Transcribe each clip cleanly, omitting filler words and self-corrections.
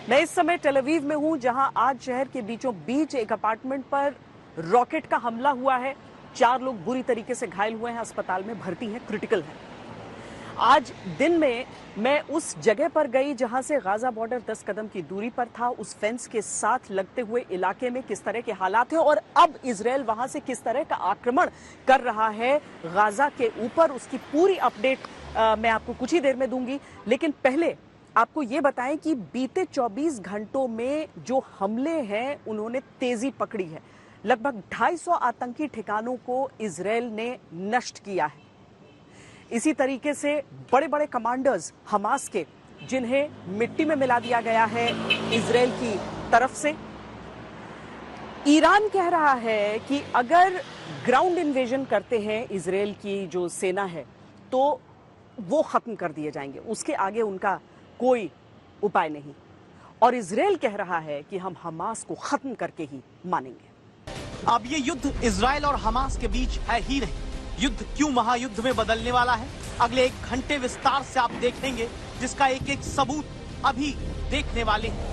मैं इस समय टेल अवीव में हूं, जहां आज शहर के बीचों बीच एक अपार्टमेंट पर रॉकेट का हमला हुआ है। 4 लोग बुरी तरीके से घायल हुए हैं, अस्पताल में भर्ती हैं, क्रिटिकल हैं। आज दिन में मैं उस जगह पर गई जहां से गाजा बॉर्डर 10 कदम की दूरी पर था। उस फेंस के साथ लगते हुए इलाके में किस तरह के हालात हैं और अब इजराइल वहां से किस तरह का आक्रमण कर रहा है गाजा के ऊपर, उसकी पूरी अपडेट मैं आपको कुछ ही देर में दूंगी। लेकिन पहले आपको ये बताएं कि बीते 24 घंटों में जो हमले हैं उन्होंने तेजी पकड़ी है। लगभग 250 आतंकी ठिकानों को इजराइल ने नष्ट किया है। इसी तरीके से बड़े बड़े कमांडर्स हमास के, जिन्हें मिट्टी में मिला दिया गया है इजराइल की तरफ से। ईरान कह रहा है कि अगर ग्राउंड इन्वेजन करते हैं इजराइल की जो सेना है तो वो खत्म कर दिए जाएंगे, उसके आगे उनका कोई उपाय नहीं। और इजराइल कह रहा है कि हम हमास को खत्म करके ही मानेंगे। अब ये युद्ध इजराइल और हमास के बीच है ही नहीं, युद्ध क्यों महायुद्ध में बदलने वाला है, अगले 1 घंटे विस्तार से आप देखेंगे, जिसका एक एक सबूत अभी देखने वाले हैं।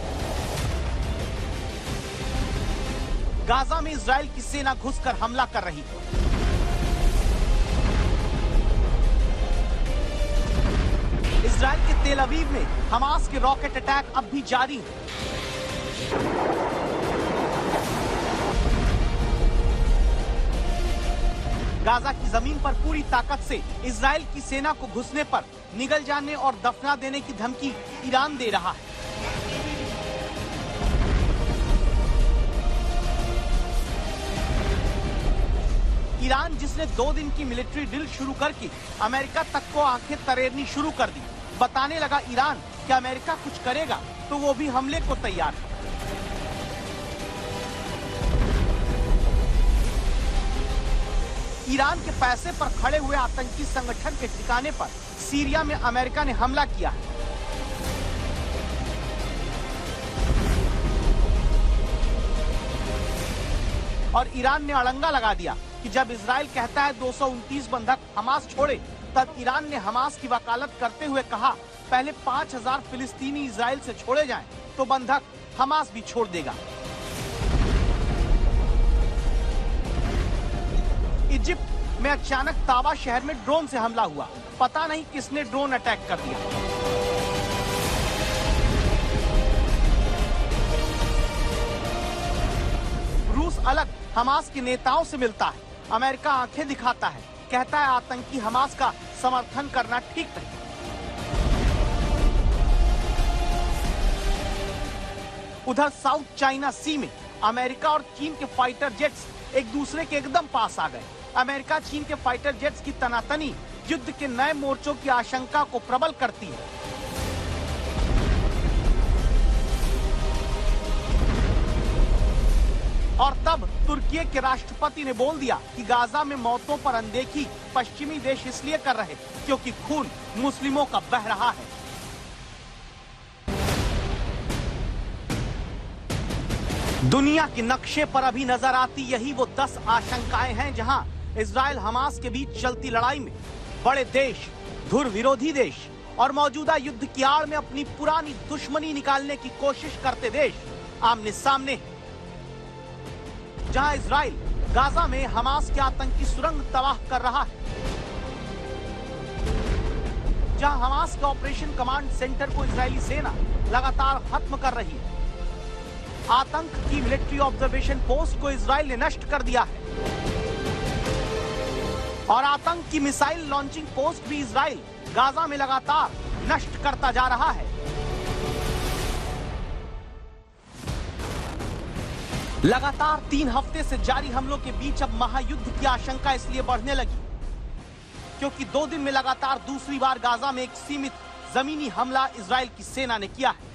गाजा में इजराइल की सेना घुसकर हमला कर रही है। इजराइल के तेल अवीव में हमास के रॉकेट अटैक अब भी जारी है। गाजा की जमीन पर पूरी ताकत से इजराइल की सेना को घुसने पर निगल जाने और दफना देने की धमकी ईरान दे रहा है। ईरान, जिसने 2 दिन की मिलिट्री ड्रिल शुरू करके अमेरिका तक को आंखें तरेरनी शुरू कर दी, बताने लगा ईरान कि अमेरिका कुछ करेगा तो वो भी हमले को तैयार है। ईरान के पैसे पर खड़े हुए आतंकी संगठन के ठिकाने पर सीरिया में अमेरिका ने हमला किया है। और ईरान ने अड़ंगा लगा दिया कि जब इजराइल कहता है 229 बंधक हमास छोड़े, तब ईरान ने हमास की वकालत करते हुए कहा पहले 5000 फिलिस्तीनी इजराइल से छोड़े जाएं, तो बंधक हमास भी छोड़ देगा। इजिप्ट में अचानक ताबा शहर में ड्रोन से हमला हुआ, पता नहीं किसने ड्रोन अटैक कर दिया। रूस अलग हमास के नेताओं से मिलता है, अमेरिका आंखें दिखाता है, कहता है आतंकी हमास का समर्थन करना ठीक नहीं। उधर साउथ चाइना सी में अमेरिका और चीन के फाइटर जेट्स एक दूसरे के एकदम पास आ गए। अमेरिका चीन के फाइटर जेट्स की तनातनी युद्ध के नए मोर्चों की आशंका को प्रबल करती है। और तब तुर्की के राष्ट्रपति ने बोल दिया कि गाजा में मौतों पर अनदेखी पश्चिमी देश इसलिए कर रहे क्योंकि खून मुस्लिमों का बह रहा है। दुनिया के नक्शे पर अभी नजर आती यही वो 10 आशंकाएं हैं जहां इजराइल हमास के बीच चलती लड़ाई में बड़े देश, धुर विरोधी देश और मौजूदा युद्ध की आड़ में अपनी पुरानी दुश्मनी निकालने की कोशिश करते देश आमने सामने हैं। जहां इजराइल गाजा में हमास के आतंकी सुरंग तबाह कर रहा है, जहां हमास के ऑपरेशन कमांड सेंटर को इजरायली सेना लगातार खत्म कर रही है, आतंक की मिलिट्री ऑब्जर्वेशन पोस्ट को इजराइल ने नष्ट कर दिया है और आतंक की मिसाइल लॉन्चिंग पोस्ट भी इजराइल गाजा में लगातार नष्ट करता जा रहा है। लगातार 3 हफ्ते से जारी हमलों के बीच अब महायुद्ध की आशंका इसलिए बढ़ने लगी क्योंकि 2 दिन में लगातार दूसरी बार गाजा में एक सीमित जमीनी हमला इजराइल की सेना ने किया है।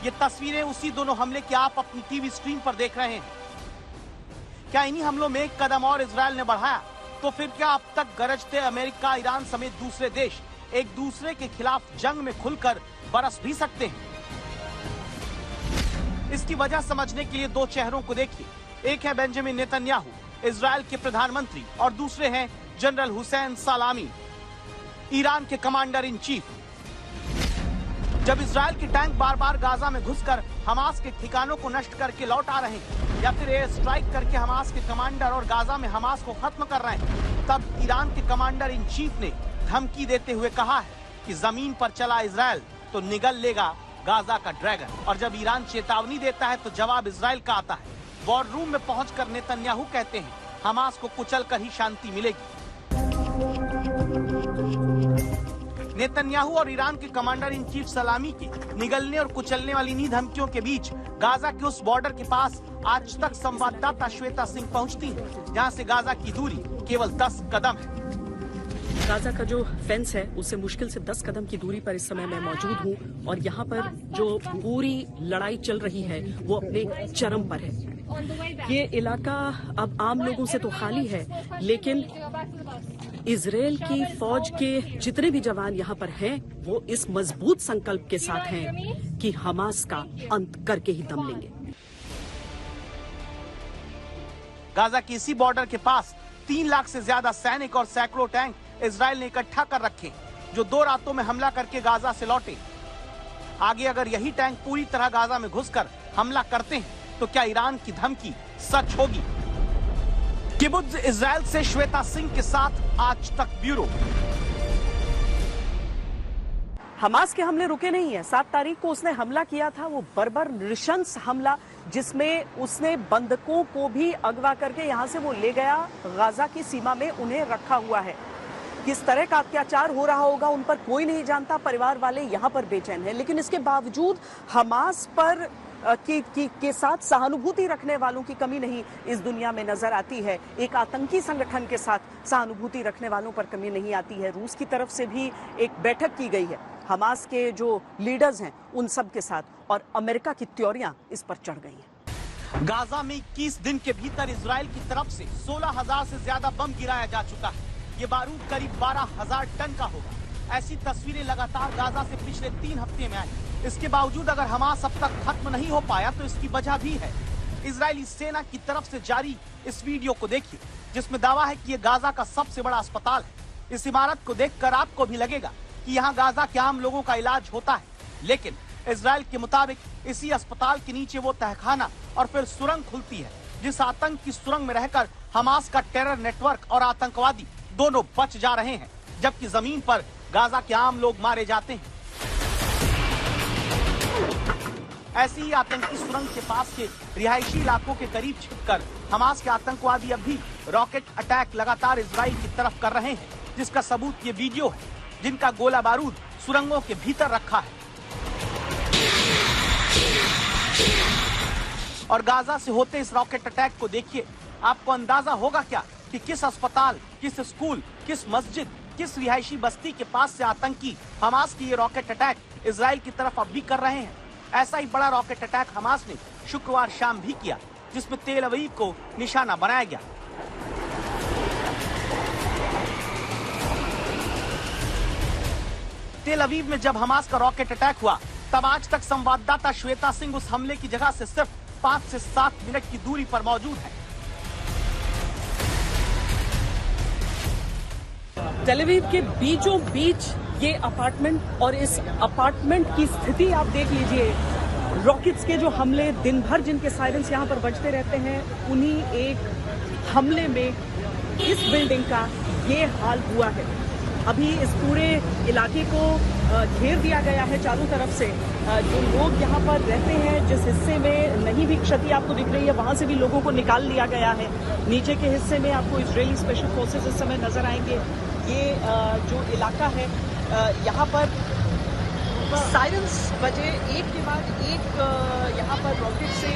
ये तस्वीरें उसी दोनों हमले की आप अपनी टीवी स्क्रीन पर देख रहे हैं। क्या इन्हीं हमलों में एक कदम और इजराइल ने बढ़ाया तो फिर क्या अब तक गरजते अमेरिका, ईरान समेत दूसरे देश एक दूसरे के खिलाफ जंग में खुलकर बरस भी सकते हैं? इसकी वजह समझने के लिए 2 चेहरों को देखिए। एक है बेंजामिन नेतन्याहू, इजराइल के प्रधानमंत्री, और दूसरे हैं जनरल हुसैन सलामी, ईरान के कमांडर इन चीफ। जब इजराइल के टैंक बार बार गाजा में घुसकर हमास के ठिकानों को नष्ट करके लौट आ रहे हैं या फिर एयर स्ट्राइक करके हमास के कमांडर और गाजा में हमास को खत्म कर रहे हैं, तब ईरान के कमांडर इन चीफ ने धमकी देते हुए कहा है कि जमीन पर चला इजराइल तो निगल लेगा गाजा का ड्रैगन। और जब ईरान चेतावनी देता है तो जवाब इजराइल का आता है। वॉर रूम में पहुंचकर नेतन्याहू कहते हैं हमास को कुचल कर ही शांति मिलेगी। नेतन्याहू और ईरान के कमांडर इन चीफ सलामी की निगलने और कुचलने वाली इन्हीं धमकियों के बीच गाजा के उस बॉर्डर के पास आज तक संवाददाता श्वेता सिंह पहुंचती हैं, जहां से गाजा की दूरी केवल 10 कदम है। गाजा का जो फेंस है उससे मुश्किल से 10 कदम की दूरी पर इस समय मैं मौजूद हूं और यहाँ पर जो पूरी लड़ाई चल रही है वो अपने चरम पर है। ये इलाका अब आम लोगों से तो खाली है, लेकिन इजराइल की फौज के जितने भी जवान यहाँ पर हैं वो इस मजबूत संकल्प के साथ हैं कि हमास का अंत करके ही दम लेंगे। गाजा के इसी बॉर्डर के पास 3 लाख से ज्यादा सैनिक और सैकड़ों टैंक इजराइल ने इकट्ठा कर रखे, जो 2 रातों में हमला करके गाजा से लौटे। आगे अगर यही टैंक पूरी तरह गाजा में घुसकर हमला करते हैं तो क्या ईरान की धमकी सच होगी? किबुत्ज इजराइल से श्वेता सिंह के साथ आज तक ब्यूरो। हमास के हमले रुके नहीं है। 7 तारीख को उसने हमला किया था, वो बर्बर नृशंस हमला, जिसमें उसने बंधकों को भी अगवा करके यहां से वो ले गया, गाजा की सीमा में उन्हें रखा हुआ है। किस तरह का अत्याचार हो रहा होगा उन पर कोई नहीं जानता, परिवार वाले यहाँ पर बेचैन हैं। लेकिन इसके बावजूद हमास पर के साथ सहानुभूति रखने वालों की कमी नहीं इस दुनिया में नजर आती है। एक आतंकी संगठन के साथ सहानुभूति रखने वालों पर कमी नहीं आती है। रूस की तरफ से भी एक बैठक की गई है हमास के जो लीडर्स हैं उन सब के साथ, और अमेरिका की त्योरियां इस पर चढ़ गई हैं। गाजा में 21 दिन के भीतर इजराइल की तरफ से 16,000 से ज्यादा बम गिराया जा चुका है। ये बारूद करीब 12,000 टन का होगा। ऐसी तस्वीरें लगातार गाजा से पिछले 3 हफ्ते में आई। इसके बावजूद अगर हमास अब तक खत्म नहीं हो पाया तो इसकी वजह भी है। इजरायली सेना की तरफ से जारी इस वीडियो को देखिए, जिसमें दावा है कि ये गाजा का सबसे बड़ा अस्पताल है। इस इमारत को देखकर आपको भी लगेगा कि यहाँ गाजा के आम लोगों का इलाज होता है, लेकिन इजराइल के मुताबिक इसी अस्पताल के नीचे वो तहखाना और फिर सुरंग खुलती है, जिस आतंक की सुरंग में रहकर हमास का टेरर नेटवर्क और आतंकवादी दोनों बच जा रहे हैं, जबकि जमीन पर गाजा के आम लोग मारे जाते हैं। ऐसी ही आतंकी सुरंग के पास के रिहायशी इलाकों के करीब छिपकर हमास के आतंकवादी अब भी रॉकेट अटैक लगातार इजराइल की तरफ कर रहे हैं, जिसका सबूत ये वीडियो है, जिनका गोला बारूद सुरंगों के भीतर रखा है। और गाजा से होते इस रॉकेट अटैक को देखिए, आपको अंदाजा होगा क्या कि किस अस्पताल, किस स्कूल, किस मस्जिद, किस रिहायशी बस्ती के पास से आतंकी हमास की ये रॉकेट अटैक इजराइल की तरफ अब भी कर रहे हैं। ऐसा ही बड़ा रॉकेट अटैक हमास ने शुक्रवार शाम भी किया, जिसमें तेल अवीव को निशाना बनाया गया। तेल अवीव में जब हमास का रॉकेट अटैक हुआ, तब आज तक संवाददाता श्वेता सिंह उस हमले की जगह से सिर्फ 5 से 7 मिनट की दूरी पर मौजूद है। तेल अवीव के बीचों बीच ये अपार्टमेंट, और इस अपार्टमेंट की स्थिति आप देख लीजिए। रॉकेट्स के जो हमले दिन भर जिनके सायरन्स यहाँ पर बजते रहते हैं, उन्हीं एक हमले में इस बिल्डिंग का ये हाल हुआ है। अभी इस पूरे इलाके को घेर दिया गया है चारों तरफ से। जो लोग यहाँ पर रहते हैं, जिस हिस्से में नहीं भी क्षति आपको दिख रही है, वहाँ से भी लोगों को निकाल लिया गया है। नीचे के हिस्से में आपको इजरायली स्पेशल फोर्सेस इस समय नजर आएंगे। ये जो इलाका है, यहाँ पर सायरन्स बजे एक के बाद एक यहाँ पर रॉकेट से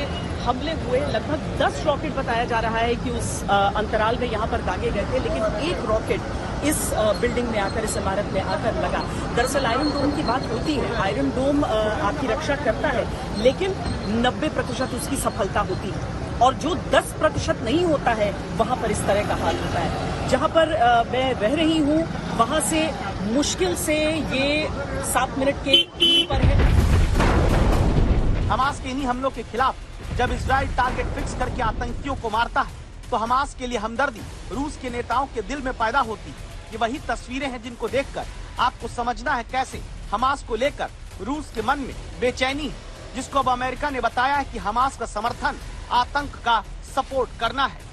हमले हुए। लगभग 10 रॉकेट बताया जा रहा है कि उस अंतराल में यहाँ पर दागे गए थे, लेकिन एक रॉकेट इस बिल्डिंग में आकर, इस इमारत में आकर लगा। दरअसल आयरन डोम की बात होती है, आयरन डोम आपकी रक्षा करता है, लेकिन 90% उसकी सफलता होती है, और जो 10% नहीं होता है वहां पर इस तरह का हाल होता है। जहां पर मैं रह रही हूं वहां से मुश्किल से ये 7 मिनट के दूरी पर है। हमास के इन्हीं हमलों के खिलाफ जब इजराइल टारगेट फिक्स करके आतंकियों को मारता है, तो हमास के लिए हमदर्दी रूस के नेताओं के दिल में पैदा होती है। ये वही तस्वीरें हैं जिनको देखकर आपको समझना है कैसे हमास को लेकर रूस के मन में बेचैनी है, जिसको अब अमेरिका ने बताया है कि हमास का समर्थन आतंक का सपोर्ट करना है।